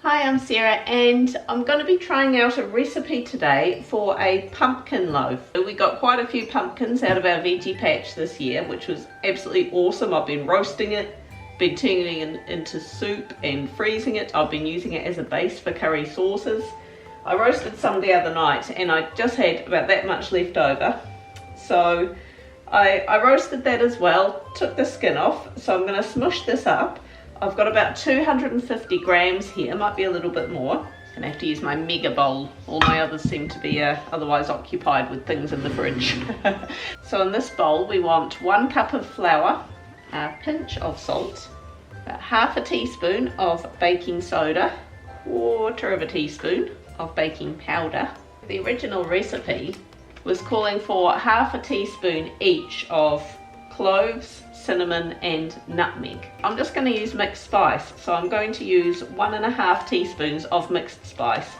Hi, I'm Sarah and I'm going to be trying out a recipe today for a pumpkin loaf. We got quite a few pumpkins out of our veggie patch this year, which was absolutely awesome. I've been roasting it, been turning it into soup and freezing it. I've been using it as a base for curry sauces. I roasted some the other night and I just had about that much left over. So I roasted that as well, took the skin off. So I'm going to smush this up. I've got about 250 grams here, might be a little bit more. I'm gonna have to use my mega bowl. All my others seem to be otherwise occupied with things in the fridge. So in this bowl we want 1 cup of flour, a pinch of salt, about half a teaspoon of baking soda, 1/4 teaspoon of baking powder. The original recipe was calling for half a teaspoon each of cloves, cinnamon and nutmeg. I'm just going to use mixed spice, so I'm going to use 1.5 teaspoons of mixed spice,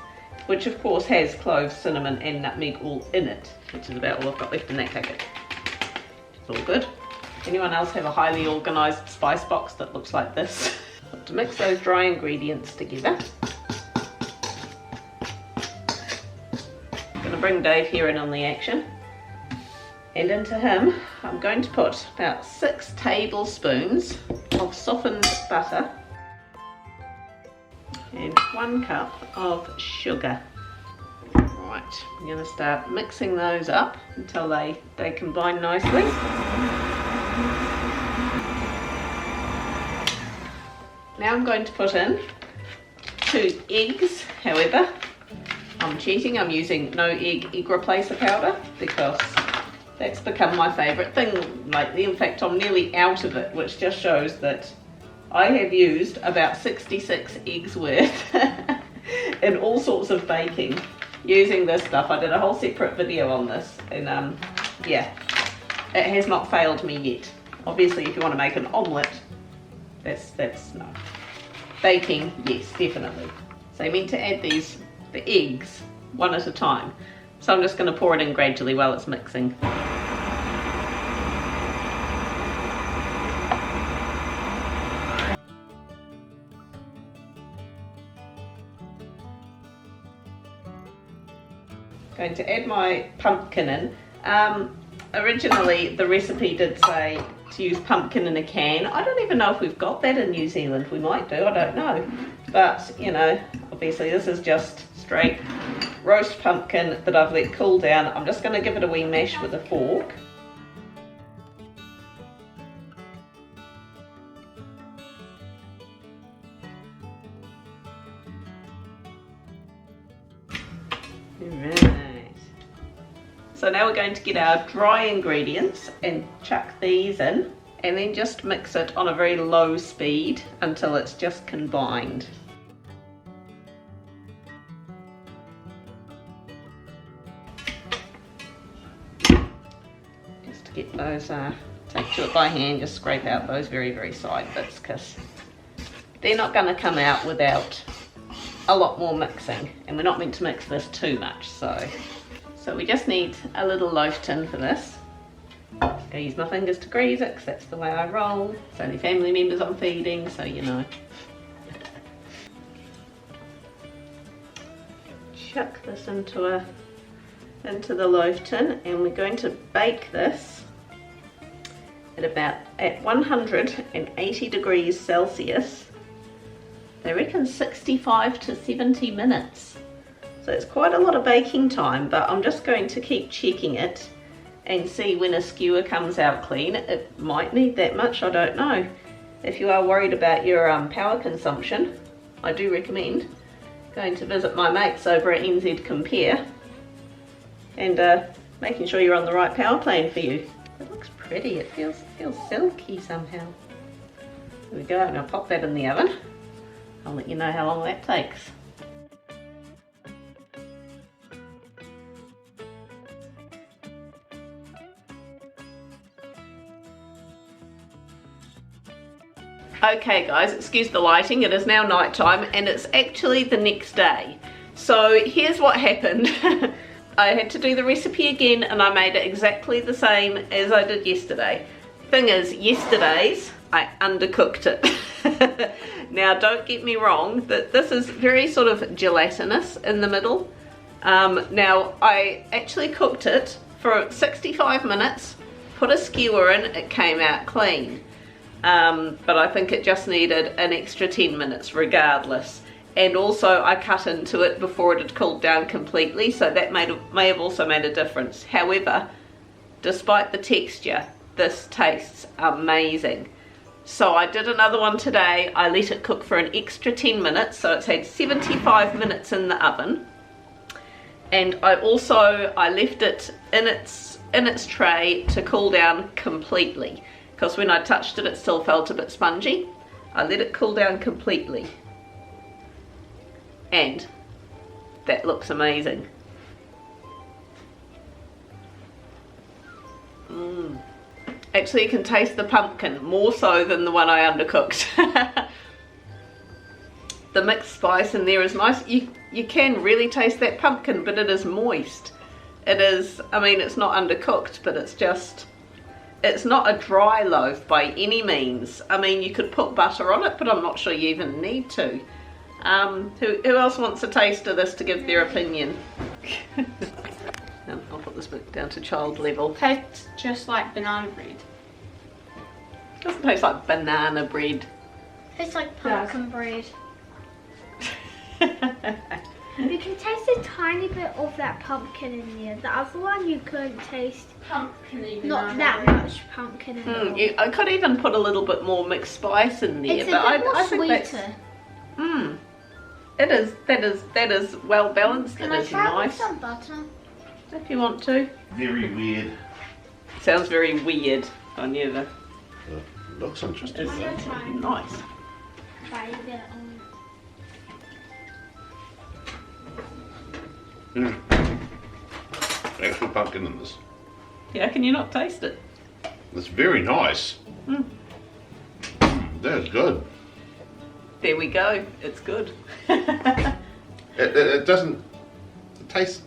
which of course has cloves, cinnamon and nutmeg all in it, which is about all I've got left in that packet. It's all good. Anyone else have a highly organised spice box that looks like this? To mix those dry ingredients together. I'm going to bring Dave here in on the action. And into him, I'm going to put about 6 tablespoons of softened butter and 1 cup of sugar. Right, I'm going to start mixing those up until they combine nicely. Now I'm going to put in 2 eggs, however, I'm cheating, I'm using no egg replacer powder because that's become my favourite thing lately. In fact, I'm nearly out of it, which just shows that I have used about 66 eggs worth in all sorts of baking using this stuff. I did a whole separate video on this and yeah, it has not failed me yet. Obviously, if you want to make an omelette, that's no. Baking, yes, definitely. So you meant to add the eggs one at a time. So I'm just going to pour it in gradually while it's mixing. Going to add my pumpkin in. Originally the recipe did say to use pumpkin in a can. I don't even know if we've got that in New Zealand. We might do, I don't know. But, you know, obviously this is just straight roast pumpkin that I've let cool down. I'm just going to give it a wee mash with a fork. Alright. So now we're going to get our dry ingredients and chuck these in and then just mix it on a very low speed until it's just combined. Get those, take to it by hand, just scrape out those very side bits because they're not going to come out without a lot more mixing, and we're not meant to mix this too much, so we just need a little loaf tin for this. I'm going to use my fingers to grease it because that's the way I roll. It's only family members I'm feeding, so you know. Chuck this into the loaf tin, and we're going to bake this at 180 degrees Celsius. They reckon 65 to 70 minutes. So it's quite a lot of baking time, but I'm just going to keep checking it and see when a skewer comes out clean. It might need that much, I don't know. If you are worried about your power consumption, I do recommend going to visit my mates over at NZ Compare and making sure you're on the right power plan for you. It looks pretty, it feels silky somehow. There we go, I'm going to pop that in the oven. I'll let you know how long that takes. Okay guys, excuse the lighting, it is now night time and it's actually the next day. So here's what happened. I had to do the recipe again and I made it exactly the same as I did yesterday. Thing is, yesterday's I undercooked it. Now don't get me wrong, that this is very sort of gelatinous in the middle. Now I actually cooked it for 65 minutes, put a skewer in, it came out clean. But I think it just needed an extra 10 minutes regardless. And also I cut into it before it had cooled down completely, so that may have also made a difference. However, despite the texture, this tastes amazing. So I did another one today. I let it cook for an extra 10 minutes, so it's had 75 minutes in the oven. And I left it in its tray to cool down completely, because when I touched it, it still felt a bit spongy. I let it cool down completely. And that looks amazing. Actually, you can taste the pumpkin more so than the one I undercooked. The mixed spice in there is nice. You can really taste that pumpkin, but it is moist. It is, I mean, it's not undercooked, but it's not a dry loaf by any means. I mean, you could put butter on it, but I'm not sure you even need to. Who else wants a taste of this to give their opinion? I'll put this bit down to child level. Tastes just like banana bread. Doesn't taste like banana bread. Tastes like pumpkin bread. You can taste a tiny bit of that pumpkin in there. The other one you couldn't taste. Pumpkin, not that much pumpkin in it. I could even put a little bit more mixed spice in there, It's but a bit more I think sweeter. that is well balanced. Can It I is try with nice. some butter? If you want to. Very weird. Sounds very weird on you. Though. Looks interesting. I'm gonna try. Nice. Try it on. Actual pumpkin in this. Yeah, can you not taste it? It's very nice. That's good. There we go. It's good. It doesn't taste.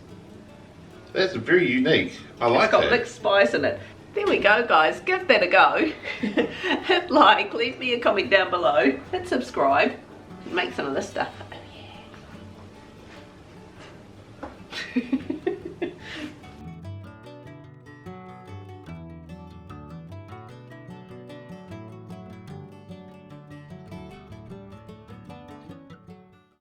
That's very unique. I like It's got that. mixed spice in it. There we go, guys. Give that a go. Hit like, leave me a comment down below, hit subscribe, make some of this stuff. Oh yeah.